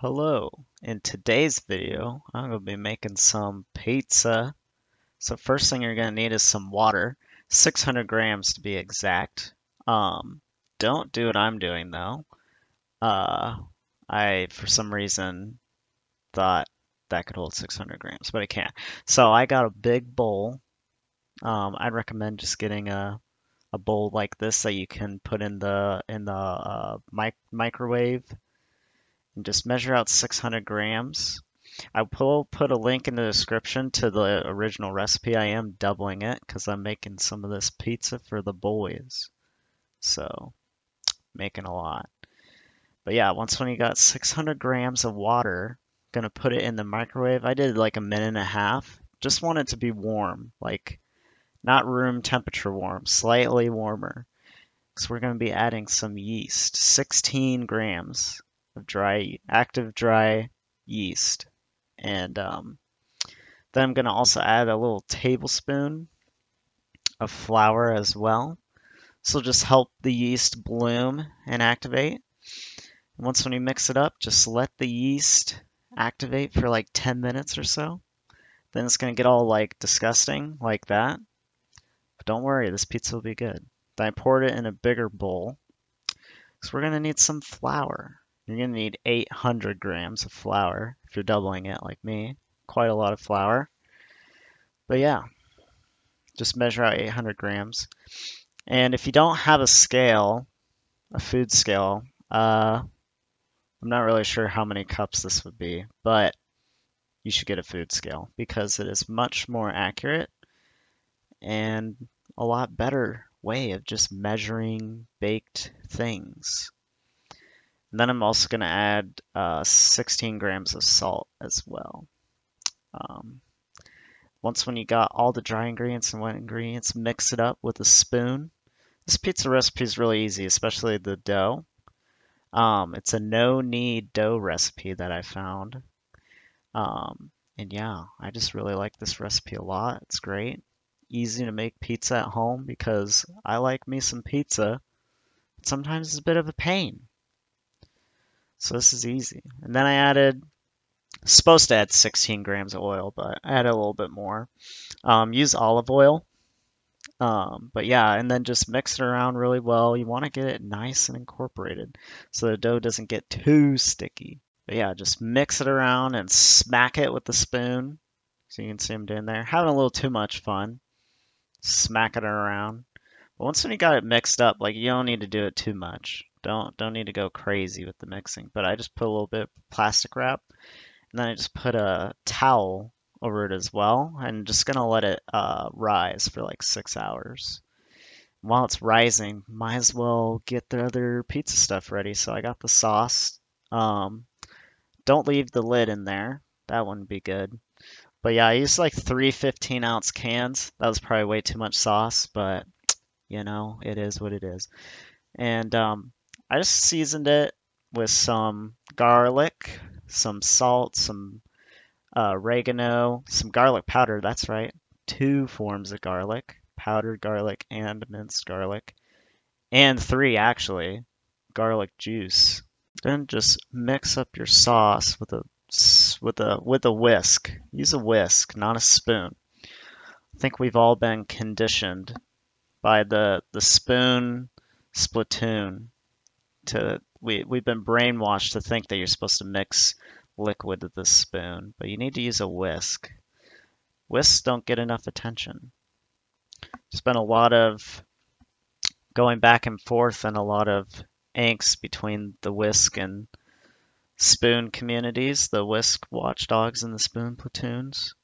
Hello, in today's video, I'm going to be making some pizza. So first thing you're going to need is some water, 600 grams to be exact. Um, don't do what I'm doing though. Uh, I, for some reason, thought that could hold 600 grams, but it can't. So I got a big bowl. I'd recommend just getting a bowl like this that you can put in the microwave and just measure out 600 grams. I will put a link in the description to the original recipe. I am doubling it because I'm making some of this pizza for the boys. So, making a lot. But yeah, when you got 600 grams of water, gonna put it in the microwave. I did like a minute and a half. Just want it to be warm, like not room temperature warm, slightly warmer. So we're gonna be adding some yeast, 16 grams of active dry yeast. And then I'm going to also add a little tablespoon of flour as well. This will just help the yeast bloom and activate. And when you mix it up, just let the yeast activate for like 10 minutes or so. Then it's going to get all like disgusting like that. But don't worry, this pizza will be good. Then I poured it in a bigger bowl. So we're going to need some flour. You're going to need 800 grams of flour if you're doubling it like me. Quite a lot of flour. But yeah, just measure out 800 grams. And if you don't have a scale, a food scale, I'm not really sure how many cups this would be, but you should get a food scale because it is much more accurate and a lot better way of just measuring baked things. And then I'm also going to add 16 grams of salt as well. When you got all the dry ingredients and wet ingredients, mix it up with a spoon. This pizza recipe is really easy, especially the dough. It's a no-knead dough recipe that I found. And yeah, I just really like this recipe a lot. It's great. Easy to make pizza at home because I like me some pizza. But sometimes it's a bit of a pain. So this is easy. And then I added, supposed to add 16 grams of oil, but I added a little bit more. Use olive oil. But yeah, and then just mix it around really well. You want to get it nice and incorporated so the dough doesn't get too sticky. But yeah, just mix it around and smack it with the spoon. So you can see I'm doing there. Having a little too much fun. Smacking it around. But when you got it mixed up, like you don't need to do it too much. Don't need to go crazy with the mixing. But I just put a little bit of plastic wrap. And then I just put a towel over it as well. And just gonna let it rise for like 6 hours. While it's rising, might as well get the other pizza stuff ready. So I got the sauce. Don't leave the lid in there. That wouldn't be good. But yeah, I used like 3 15-ounce cans. That was probably way too much sauce, but you know, it is what it is. And I just seasoned it with some garlic, some salt, some oregano, some garlic powder. That's right. 2 forms of garlic, powdered garlic and minced garlic. And 3 actually, garlic juice. Then just mix up your sauce with a whisk. Use a whisk, not a spoon. I think we've all been conditioned by the spoon splatoon to we've been brainwashed to think that you're supposed to mix liquid with the spoon, but you need to use a whisk. Whisks don't get enough attention. There's been a lot of going back and forth and a lot of angst between the whisk and spoon communities, the whisk watchdogs and the spoon platoons.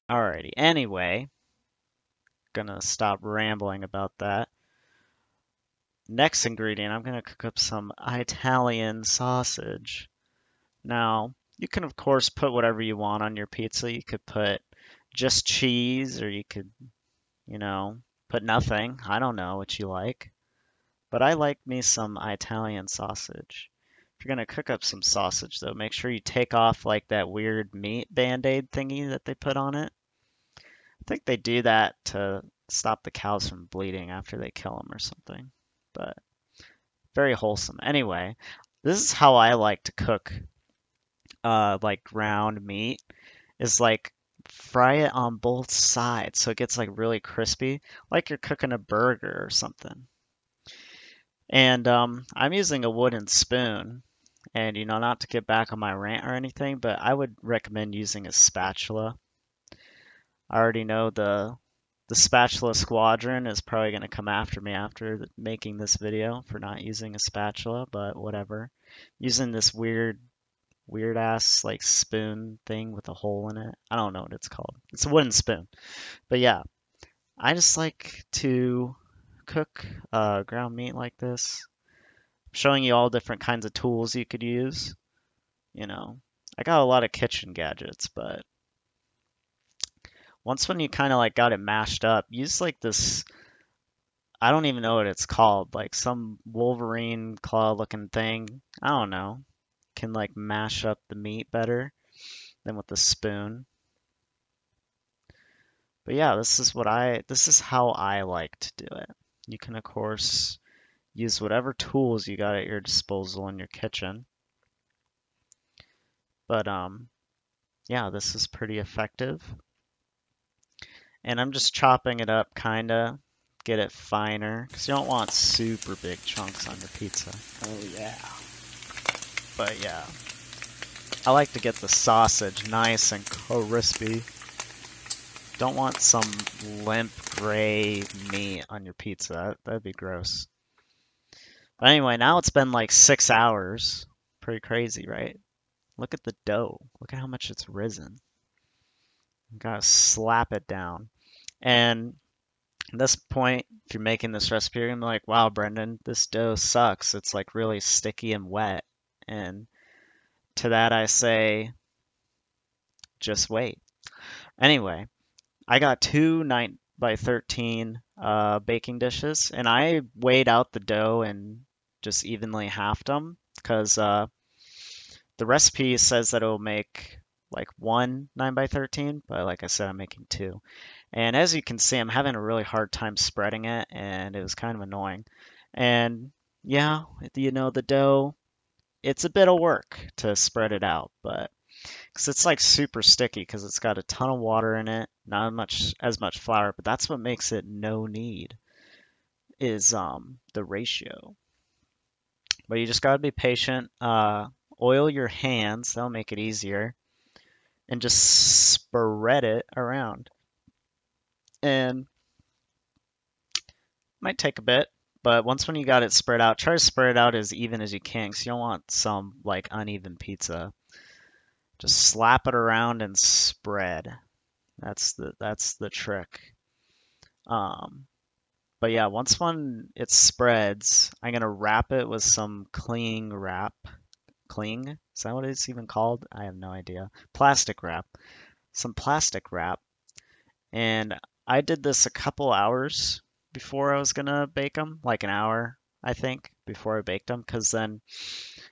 Alrighty, anyway, gonna stop rambling about that. Next ingredient, I'm gonna cook up some Italian sausage. Now, you can of course put whatever you want on your pizza. You could put just cheese, or you could, you know, put nothing. I don't know what you like. But I like me some Italian sausage. If you're gonna cook up some sausage though, make sure you take off like that weird meat band-aid thingy that they put on it. I think they do that to stop the cows from bleeding after they kill them or something. But very wholesome. Anyway, this is how I like to cook like ground meat is like fry it on both sides so it gets like really crispy, like you're cooking a burger or something. And I'm using a wooden spoon. And not to get back on my rant or anything, but I would recommend using a spatula. I already know the Spatula Squadron is probably going to come after me after making this video for not using a spatula, but whatever. Using this weird ass like spoon thing with a hole in it. I don't know what it's called. It's a wooden spoon. But yeah, I just like to cook ground meat like this. I'm showing you all different kinds of tools you could use. You know, I got a lot of kitchen gadgets, but once when you kind of like got it mashed up, use like this, I don't even know what it's called, like some Wolverine claw looking thing. I don't know. Can like mash up the meat better than with the spoon. But yeah, this is how I like to do it. You can of course use whatever tools you got at your disposal in your kitchen. But yeah, this is pretty effective. And I'm just chopping it up kinda, get it finer, because you don't want super big chunks on your pizza. Oh yeah. But yeah, I like to get the sausage nice and crispy. Don't want some limp gray meat on your pizza. That'd be gross. But anyway, now it's been like 6 hours. Pretty crazy, right? Look at the dough. Look at how much it's risen. You gotta slap it down. And at this point, if you're making this recipe, you're gonna be like, wow, Brendan, this dough sucks. It's like really sticky and wet. And to that I say, just wait. Anyway, I got two 9 by 13 baking dishes, and I weighed out the dough and just evenly halved them because the recipe says that it will make like one 9 by 13, but like I said, I'm making two. And as you can see, I'm having a really hard time spreading it, and it was kind of annoying. And yeah, the dough, it's a bit of work to spread it out, but because it's like super sticky because it's got a ton of water in it, not as much flour, but that's what makes it no knead is the ratio. But you just gotta be patient. Oil your hands, that'll make it easier, and just spread it around. And might take a bit, but once when you got it spread out, try to spread it out as even as you can, because you don't want some like uneven pizza. Just slap it around and spread. That's the trick. Um, but yeah, once one it spreads, I'm gonna wrap it with some cling wrap. Cling? Is that what it's even called? I have no idea. Plastic wrap. Some plastic wrap. And I did this a couple hours before I was gonna bake them, like an hour, I think, before I baked them, because then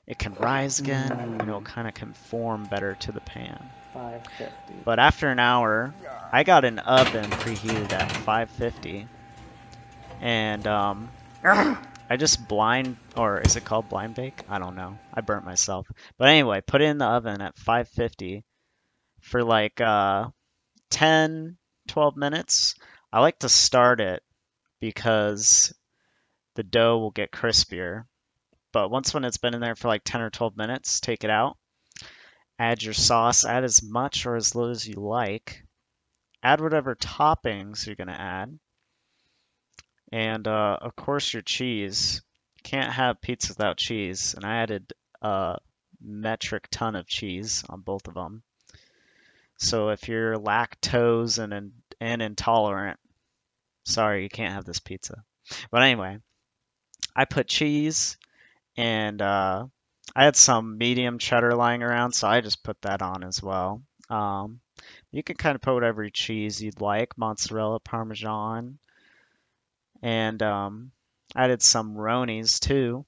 it can rise again and it'll kind of conform better to the pan. 550. But after an hour, I got an oven preheated at 550, and I just or is it called blind bake? I don't know. I burnt myself. But anyway, put it in the oven at 550 for like 10, 12 minutes. I like to start it because the dough will get crispier. But once when it's been in there for like 10 or 12 minutes, take it out. Add your sauce, add as much or as little as you like. Add whatever toppings you're going to add. And of course your cheese. Can't have pizza without cheese. And I added a metric ton of cheese on both of them. So if you're lactose and intolerant, sorry, you can't have this pizza. But anyway, I put cheese and I had some medium cheddar lying around, so I just put that on as well. You can kind of put whatever cheese you'd like, mozzarella, parmesan, and added some Ronies too.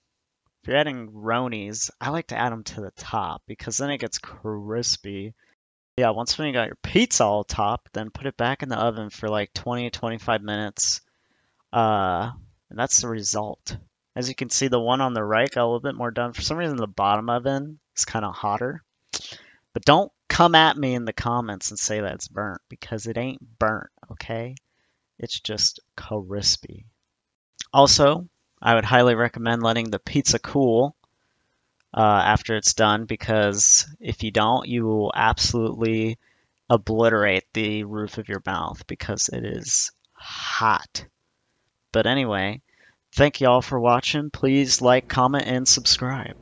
If you're adding Ronies, I like to add them to the top because then it gets crispy. Yeah, once when you got your pizza all topped, then put it back in the oven for like 20 to 25 minutes. And that's the result. As you can see, the one on the right got a little bit more done. For some reason, the bottom oven is kind of hotter. But don't come at me in the comments and say that it's burnt, because it ain't burnt, okay? It's just crispy. Also, I would highly recommend letting the pizza cool after it's done, because if you don't, you will absolutely obliterate the roof of your mouth because it is hot. But anyway, thank you all for watching. Please like, comment, and subscribe.